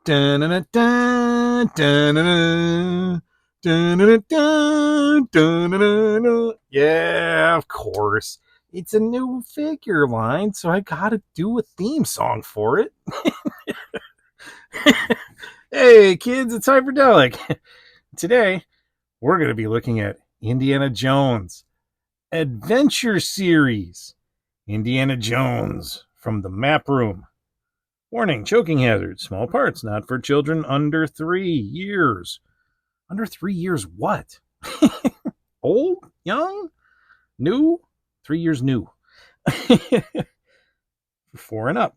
Dun-dun-dun-dun, dun-dun-dun, dun-dun-dun, dun-dun-dun. Yeah, of course. It's a new figure line, so I gotta do a theme song for it. Hey, kids, it's Hyperdellic. Today, we're going to be looking at Indiana Jones Adventure Series. Indiana Jones from the Map Room. Warning, choking hazard. Small parts, not for children under 3 years. Under 3 years what? Old? Young? New? 3 years new. 4 and up.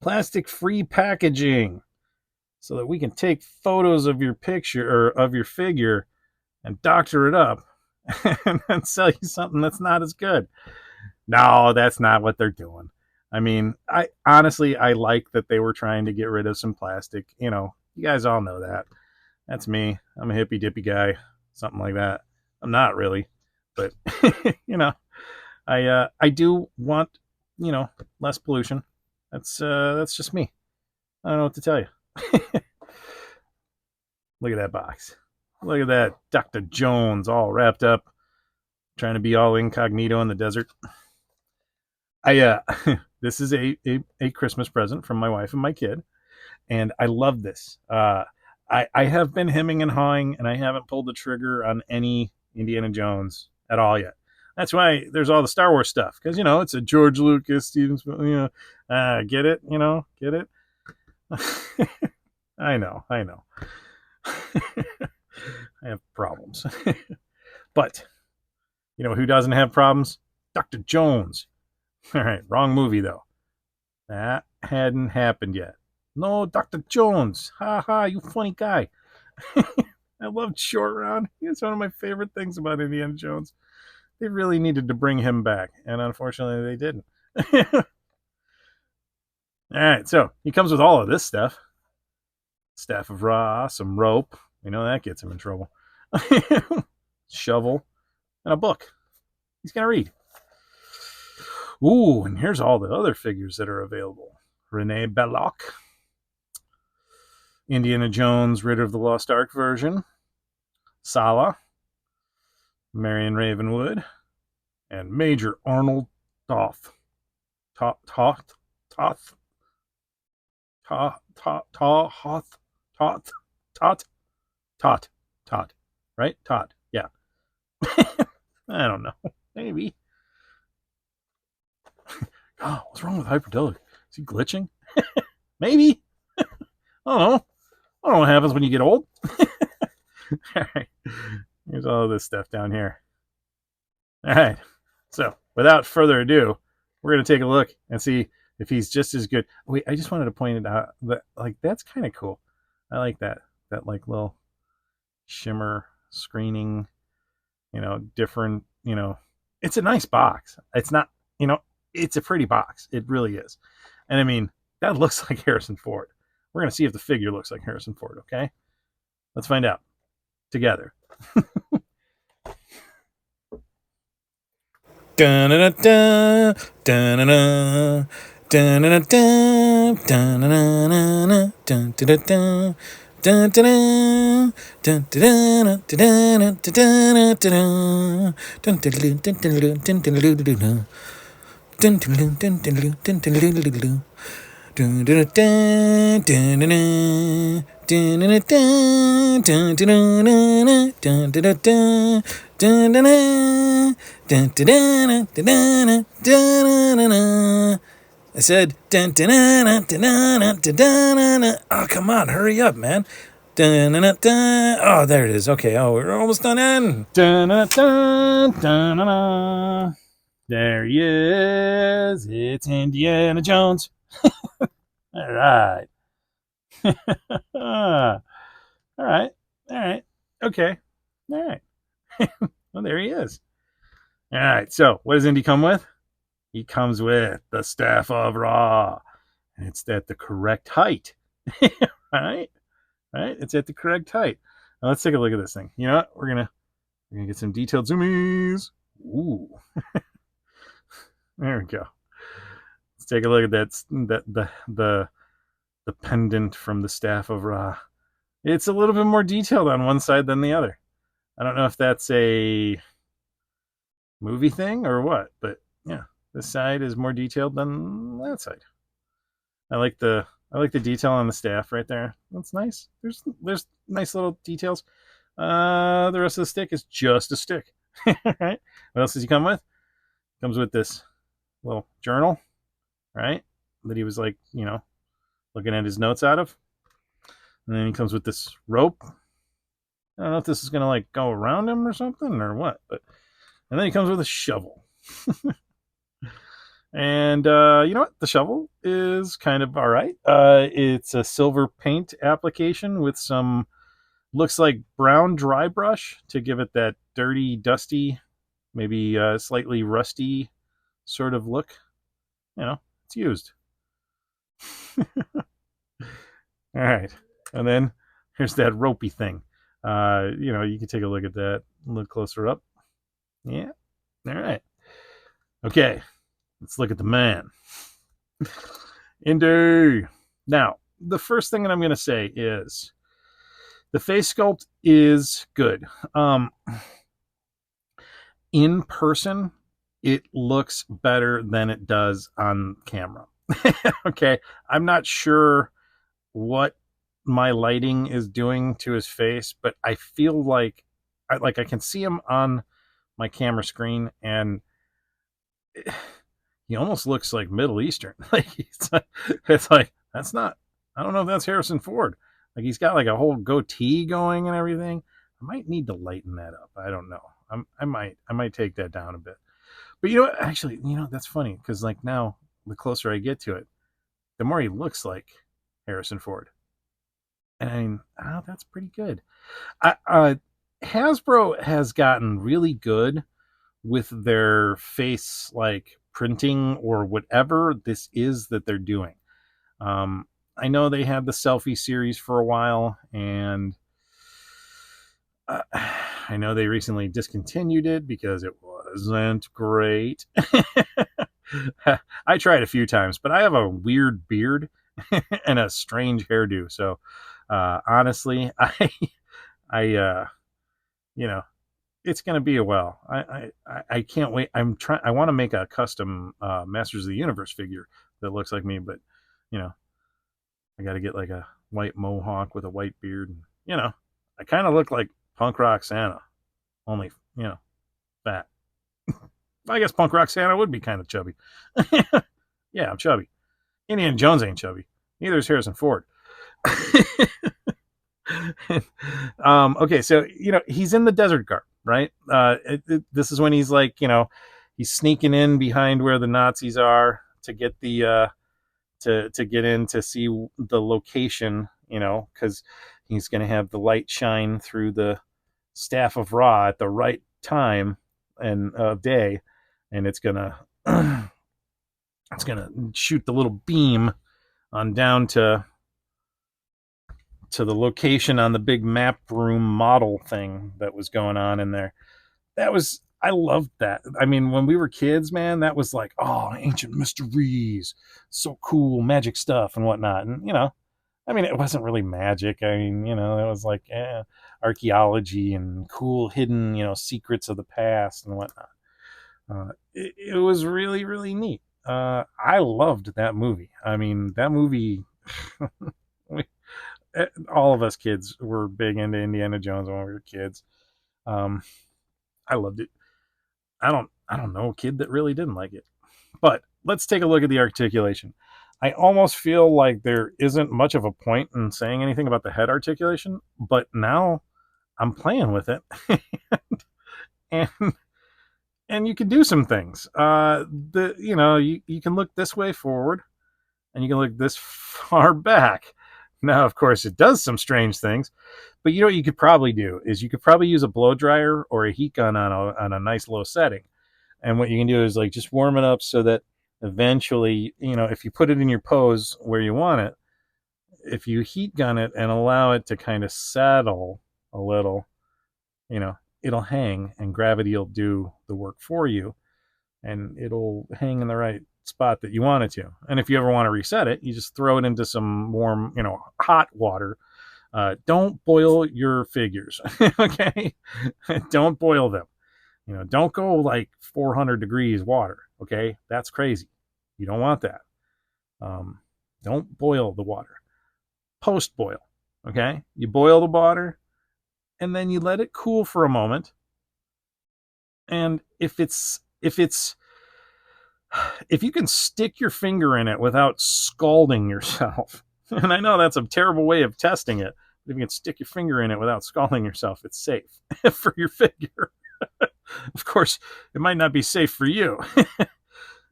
Plastic-free packaging, so that we can take photos of your picture or of your figure and doctor it up and then sell you something that's not as good. No, that's not what they're doing. I mean, I honestly like that they were trying to get rid of some plastic. You know, you guys all know that. That's me. I'm a hippy dippy guy, something like that. I'm not really, but you know, I do want, less pollution. That's just me. I don't know what to tell you. Look at that box. Look at that Dr. Jones all wrapped up, trying to be all incognito in the desert. This is a Christmas present from my wife and my kid, and I love this. I have been hemming and hawing, and I haven't pulled the trigger on any Indiana Jones at all yet. That's why there's all the Star Wars stuff, because it's a George Lucas, Steven, get it, get it. I know. I have problems. But, who doesn't have problems? Dr. Jones. All right, wrong movie, though. That hadn't happened yet. No, Dr. Jones. Ha ha, you funny guy. I loved Short Round. It's one of my favorite things about Indiana Jones. They really needed to bring him back, and unfortunately they didn't. All right, so he comes with all of this stuff. Staff of Ra, some rope. We know that gets him in trouble. Shovel, and a book. He's going to read. Ooh, and here's all the other figures that are available. Renee Belloc, Indiana Jones, Ritter of the Lost Ark version, Sala, Marion Ravenwood, and Major Arnold Toth. Toth, right? Todd, yeah. I don't know. Maybe. Oh, what's wrong with Hyperdellic? Is he glitching? Maybe. I don't know. I don't know what happens when you get old. All right. Here's all this stuff down here. All right. So, without further ado, we're going to take a look and see if he's just as good. Wait, I just wanted to point it out that, that's kind of cool. I like that. That, little shimmer screening, different, it's a nice box. It's not, it's a pretty box. It really is. And I mean, that looks like Harrison Ford. We're going to see if the figure looks like Harrison Ford, okay? Let's find out together. Dun-dun-dun, dun-dun-dun, dun-dun-dun, dun-dun-dun, dun-dun-dun, dun-dun-dun, dun-dun-dun, dun-dun-dun, I said, oh, come on, hurry up, man. Oh, there it is. Okay, we're almost done. There he is. It's Indiana Jones. All right. All right. Okay. All right. Well, there he is. All right. So, what does Indy come with? He comes with the Staff of Ra. And it's at the correct height. Right? It's at the correct height. Now, let's take a look at this thing. You know what? We're gonna get some detailed zoomies. Ooh. There we go. Let's take a look at that. The the pendant from the staff of Ra. It's a little bit more detailed on one side than the other. I don't know if that's a movie thing or what, but yeah, this side is more detailed than that side. I like the detail on the staff right there. That's nice. There's nice little details. The rest of the stick is just a stick. Right? What else does he come with? Comes with this little journal, right? That he was like, looking at his notes out of. And then he comes with this rope. I don't know if this is gonna like go around him or something or what, but and then he comes with a shovel. And you know what? The shovel is kind of all right. It's a silver paint application with some looks like brown dry brush to give it that dirty, dusty, maybe slightly rusty sort of look. It's used. All right, and then here's that ropey thing. You can take a look at that, look closer up. Yeah. All right. Okay. Let's look at the man. Indy. Now, the first thing that I'm going to say is the face sculpt is good. In person, it looks better than it does on camera. Okay. I'm not sure what my lighting is doing to his face, but I feel like I can see him on my camera screen, and he almost looks like Middle Eastern. It's like that's not. I don't know if that's Harrison Ford. Like he's got like a whole goatee going and everything. I might need to lighten that up. I don't know. I might take that down a bit. But actually, that's funny because like now the closer I get to it, the more he looks like Harrison Ford. And I mean, that's pretty good. Hasbro has gotten really good with their face like printing or whatever this is that they're doing. I know they had the selfie series for a while, and I know they recently discontinued it because it wasn't great. I tried a few times, but I have a weird beard and a strange hairdo. So honestly, it's going to be a while. I can't wait. I want to make a custom Masters of the Universe figure that looks like me, but I got to get like a white mohawk with a white beard. I kind of look like Punk Rock Santa, only fat. I guess Punk Rock Santa would be kind of chubby. Yeah, I'm chubby. Indiana Jones ain't chubby. Neither is Harrison Ford. Okay, so he's in the desert garb, right? This is when he's like, he's sneaking in behind where the Nazis are to get the to get in to see the location, because he's going to have the light shine through the staff of Ra at the right time and day, and it's gonna shoot the little beam on down to the location on the big map room model thing that was going on in there. I loved that. I mean, when we were kids, man, that was like, oh, ancient mysteries, so cool, magic stuff and whatnot. And I mean, it wasn't really magic. I mean, it was like archaeology and cool hidden, secrets of the past and whatnot. It was really, really neat. I loved that movie. I mean, that movie. All of us kids were big into Indiana Jones when we were kids. I loved it. I don't know a kid that really didn't like it. But let's take a look at the articulation. I almost feel like there isn't much of a point in saying anything about the head articulation, but now I'm playing with it. and and you can do some things. You can look this way forward and you can look this far back. Now, of course, it does some strange things, but what you could probably do is you could probably use a blow dryer or a heat gun on a nice low setting. And what you can do is like just warm it up so that eventually, if you put it in your pose where you want it, if you heat gun it and allow it to kind of settle a little, it'll hang and gravity will do the work for you and it'll hang in the right spot that you want it to. And if you ever want to reset it, you just throw it into some warm, hot water. Don't boil your figures, okay? Don't boil them. Don't go like 400 degrees water, okay? That's crazy. You don't want that. Don't boil the water. Post boil, okay? You boil the water and then you let it cool for a moment. And if you can stick your finger in it without scalding yourself, and I know that's a terrible way of testing it, but if you can stick your finger in it without scalding yourself, it's safe for your figure. Of course, it might not be safe for you.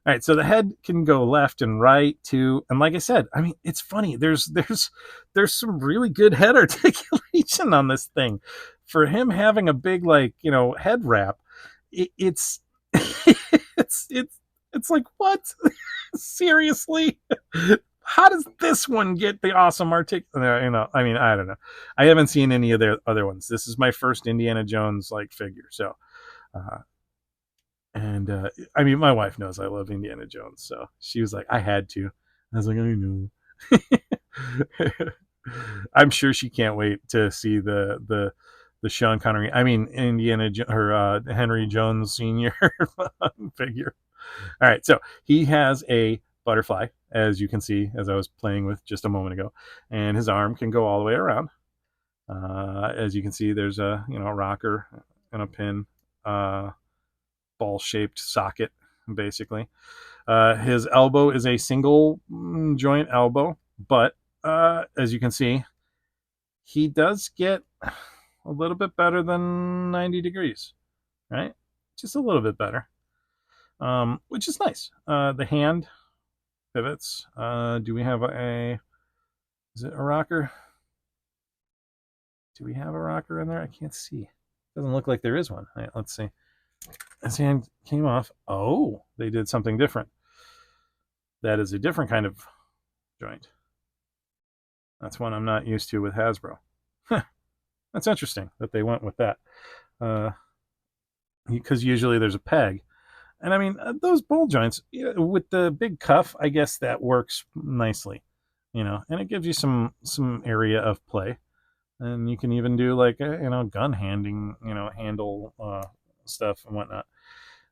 All right, so the head can go left and right too, and like I said, I mean, it's funny. There's some really good head articulation on this thing. For him having a big head wrap, it's it's like, what? Seriously? How does this one get the awesome I mean, I don't know. I haven't seen any of their other ones. This is my first Indiana Jones figure, so. I mean, my wife knows I love Indiana Jones, so she was like, I had to. I was like, I know. I'm sure she can't wait to see the Sean Connery. I mean, Henry Jones Sr. figure. All right, so he has a butterfly, as you can see, as I was playing with just a moment ago, and his arm can go all the way around. As you can see, there's a rocker and a pin. Ball-shaped socket, basically. His elbow is a single joint elbow, but as you can see, he does get a little bit better than 90 degrees, right? Just a little bit better, which is nice. The hand pivots. Do we have is it a rocker? Do we have a rocker in there? I can't see. Doesn't look like there is one. All right, let's see. His hand came off. Oh, they did something different. That is a different kind of joint. That's one I'm not used to with Hasbro. That's interesting that they went with that. Because usually there's a peg. And I mean, those ball joints, with the big cuff, I guess that works nicely. And it gives you some area of play. And you can even do gun handing, handle stuff and whatnot.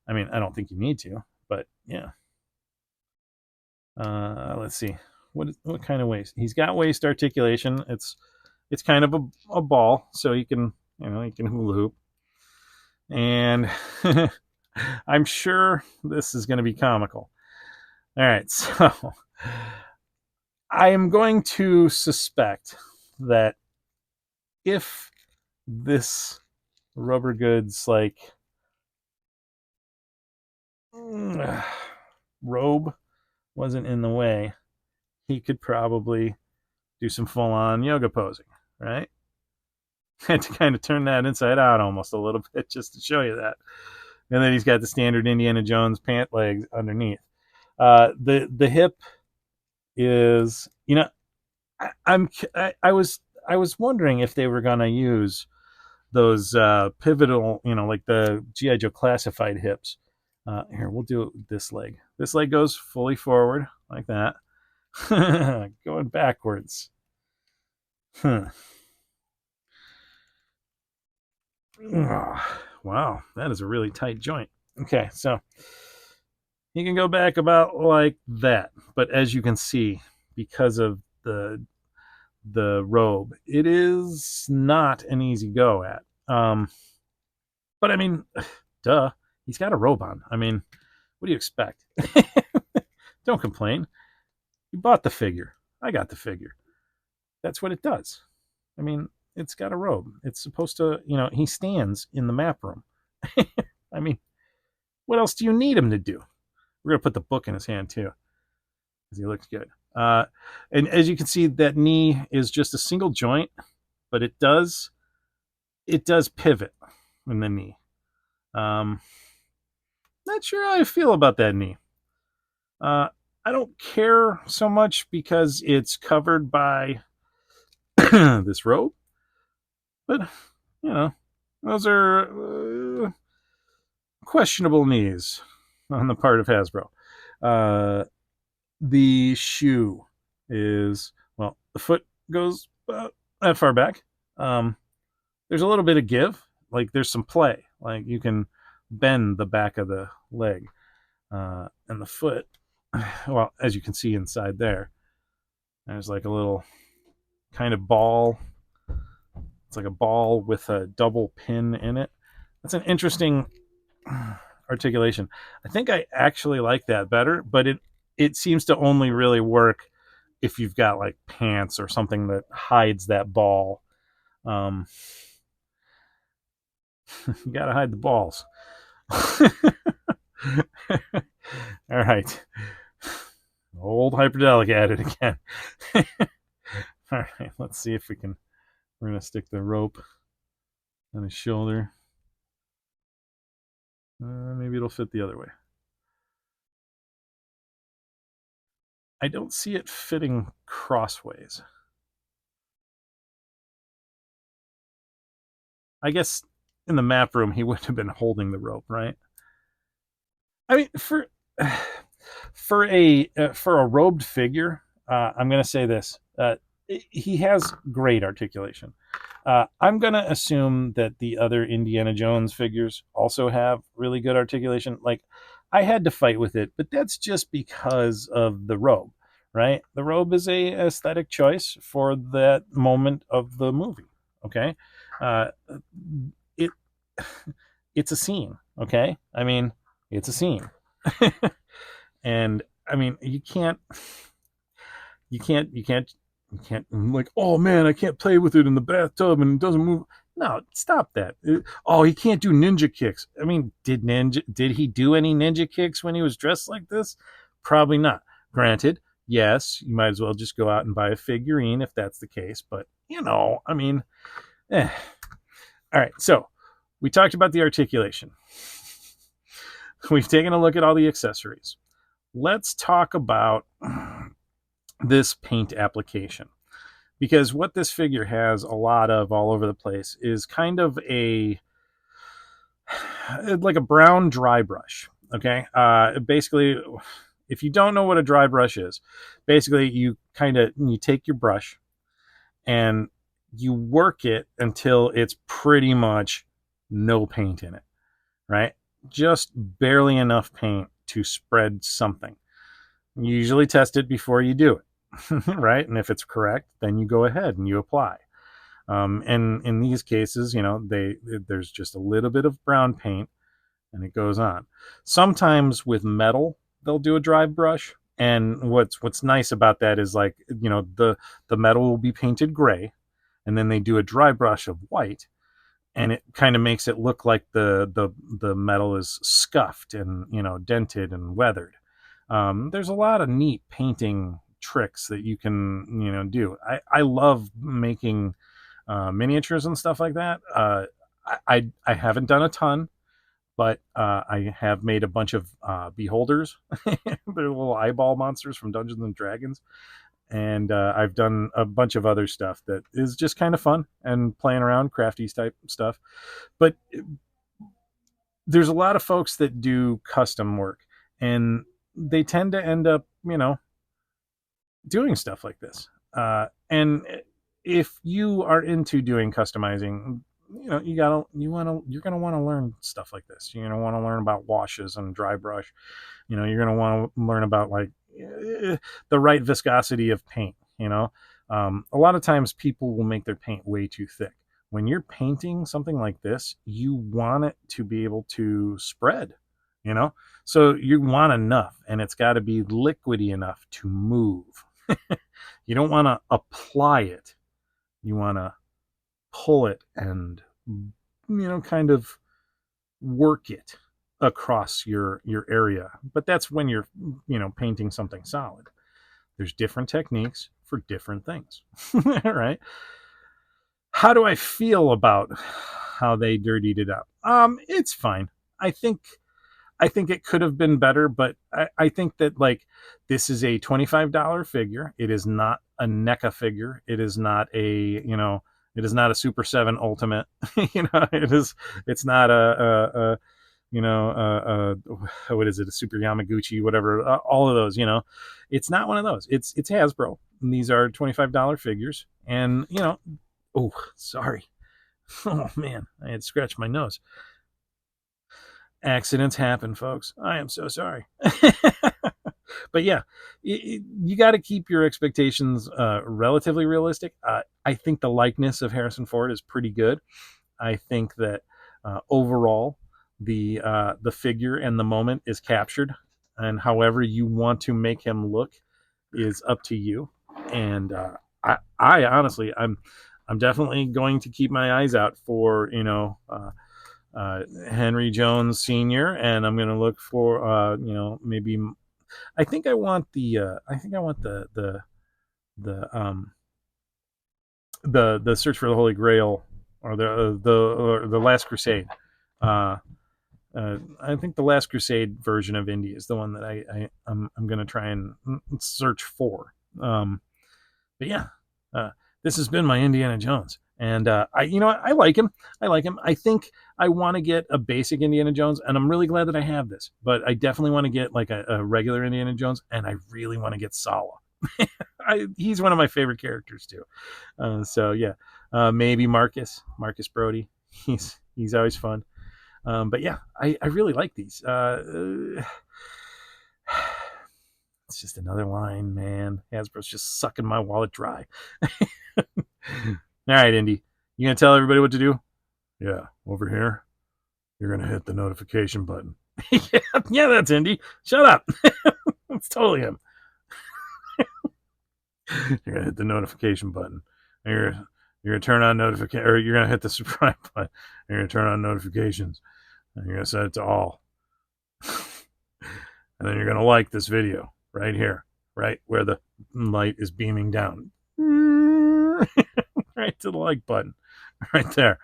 I mean, I don't think you need to, but yeah. Let's see. What kind of waist? He's got waist articulation. It's kind of a ball, so he can hula hoop. And I'm sure this is going to be comical. All right, so I am going to suspect that if this rubber goods robe wasn't in the way, he could probably do some full-on yoga posing, right? Had to kind of turn that inside out almost a little bit just to show you that. And then he's got the standard Indiana Jones pant legs underneath. The hip is, I was wondering if they were gonna use those pivotal, like the G.I. Joe classified hips. Here, we'll do this leg. This leg goes fully forward like that. Going backwards. Wow, that is a really tight joint. Okay, so you can go back about like that, but as you can see, because of the robe, it is not an easy go at. But I mean, duh, he's got a robe on. I mean, what do you expect? Don't complain. You bought the figure. I got the figure. That's what it does. I mean, it's got a robe. It's supposed to, he stands in the map room. I mean, what else do you need him to do? We're going to put the book in his hand, too, because he looks good. And as you can see, that knee is just a single joint, but it does pivot in the knee. Not sure how I feel about that knee. I don't care so much because it's covered by this robe, but those are questionable knees on the part of Hasbro. The shoe is, well, the foot goes that far back. There's a little bit of give, like there's some play, like you can bend the back of the leg, and the foot. Well, as you can see inside there's like a little kind of ball. It's like a ball with a double pin in it. That's an interesting articulation. I think I actually like that better, but it seems to only really work if you've got like pants or something that hides that ball. You gotta hide the balls. All right. Old Hyperdellic at it again. All right, let's see if we can. We're going to stick the rope on his shoulder. Maybe it'll fit the other way. I don't see it fitting crossways. I guess in the map room he would have been holding the rope, right? I mean, for a robed figure, I'm going to say this: he has great articulation. I'm going to assume that the other Indiana Jones figures also have really good articulation. Like, I had to fight with it, but that's just because of the robe, right? The robe is a aesthetic choice for that moment of the movie. Okay, it it's a scene. Okay, I mean, it's a scene. And I mean, you can't like, oh man, I can't play with it in the bathtub and it doesn't move. No, stop that. Oh, he can't do ninja kicks. I mean, did he do any ninja kicks when he was dressed like this? Probably not. Granted, yes, you might as well just go out and buy a figurine if that's the case, but I mean, All right, so we talked about the articulation. We've taken a look at all the accessories. Let's talk about this paint application, because what this figure has a lot of all over the place is kind of like a brown dry brush. Okay, basically, if you don't know what a dry brush is, basically you take your brush and you work it until it's pretty much no paint in it, right? Just barely enough paint to spread something. You usually test it before you do it, right? And if it's correct, then you go ahead and you apply. And in these cases, there's just a little bit of brown paint, and it goes on. Sometimes with metal, they'll do a dry brush, and what's nice about that is, like, the metal will be painted gray, and then they do a dry brush of white, and it kind of makes it look like the metal is scuffed and dented and weathered. There's a lot of neat painting tricks that you can do. I love making miniatures and stuff like that. I haven't done a ton, but I have made a bunch of beholders. They're little eyeball monsters from Dungeons and Dragons. And I've done a bunch of other stuff that is just kind of fun and playing around, crafty type stuff. But there's a lot of folks that do custom work, and they tend to end up, doing stuff like this. And if you are into doing customizing, you're gonna want to learn stuff like this. You're gonna want to learn about washes and dry brush. You're gonna want to learn about, like, the right viscosity of paint. A lot of times people will make their paint way too thick. When you're painting something like this, you want it to be able to spread. So you want enough, and it's got to be liquidy enough to move. You don't want to apply it. You want to pull it and kind of work it across your area. But that's when you're painting something solid. There's different techniques for different things. Right? How do I feel about how they dirtied it up? It's fine. I think it could have been better, but I think that, like, this is a $25 figure. It is not a NECA figure. It is not it is not a Super 7 Ultimate. It's not a you know, what is it, a Super Yamaguchi, whatever, all of those, you know. It's not one of those. It's Hasbro. And these are $25 figures. And, you know, oh, sorry. Oh, man, I had scratched my nose. Accidents happen, folks. I am so sorry. But yeah, you got to keep your expectations relatively realistic. I think the likeness of Harrison Ford is pretty good. I think that overall, the figure and the moment is captured, and however you want to make him look is up to you. And I honestly, I'm definitely going to keep my eyes out for, you know, Henry Jones Sr., and I'm going to look for you know, maybe I think I want the Search for the Holy Grail, or the Last Crusade. Uh, I think the Last Crusade version of Indy is the one that I'm going to try and search for. But yeah, this has been my Indiana Jones, and I like him. I like him. I think I want to get a basic Indiana Jones, and I'm really glad that I have this. But I definitely want to get like a regular Indiana Jones, and I really want to get Sala. He's one of my favorite characters too. So yeah, maybe Marcus Brody. He's always fun. But yeah, I really like these. It's just another line, man. Hasbro's just sucking my wallet dry. All right, Indy. You gonna tell everybody what to do? Yeah, over here. You're gonna hit the notification button. Yeah, that's Indy. Shut up. It's totally him. You're gonna hit the notification button. You're gonna turn on notification, or you're gonna hit the subscribe button. You're gonna turn on notifications, and you're gonna set it to all. And then you're gonna like this video right here, right where the light is beaming down, right to the like button, right there.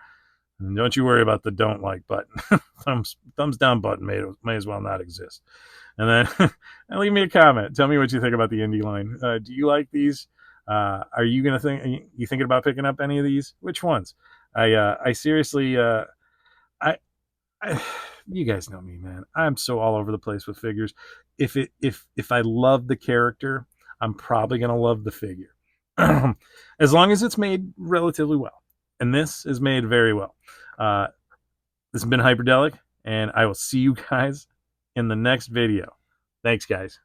And don't you worry about the don't like button. thumbs down button may as well not exist. And then and leave me a comment. Tell me what you think about the Indy line. Do you like these? Are you gonna think? Are you thinking about picking up any of these? Which ones? I seriously, I you guys know me, man. I'm so all over the place with figures. If I love the character, I'm probably gonna love the figure, as long as it's made relatively well. And this is made very well. This has been Hyperdellic, and I will see you guys in the next video. Thanks, guys.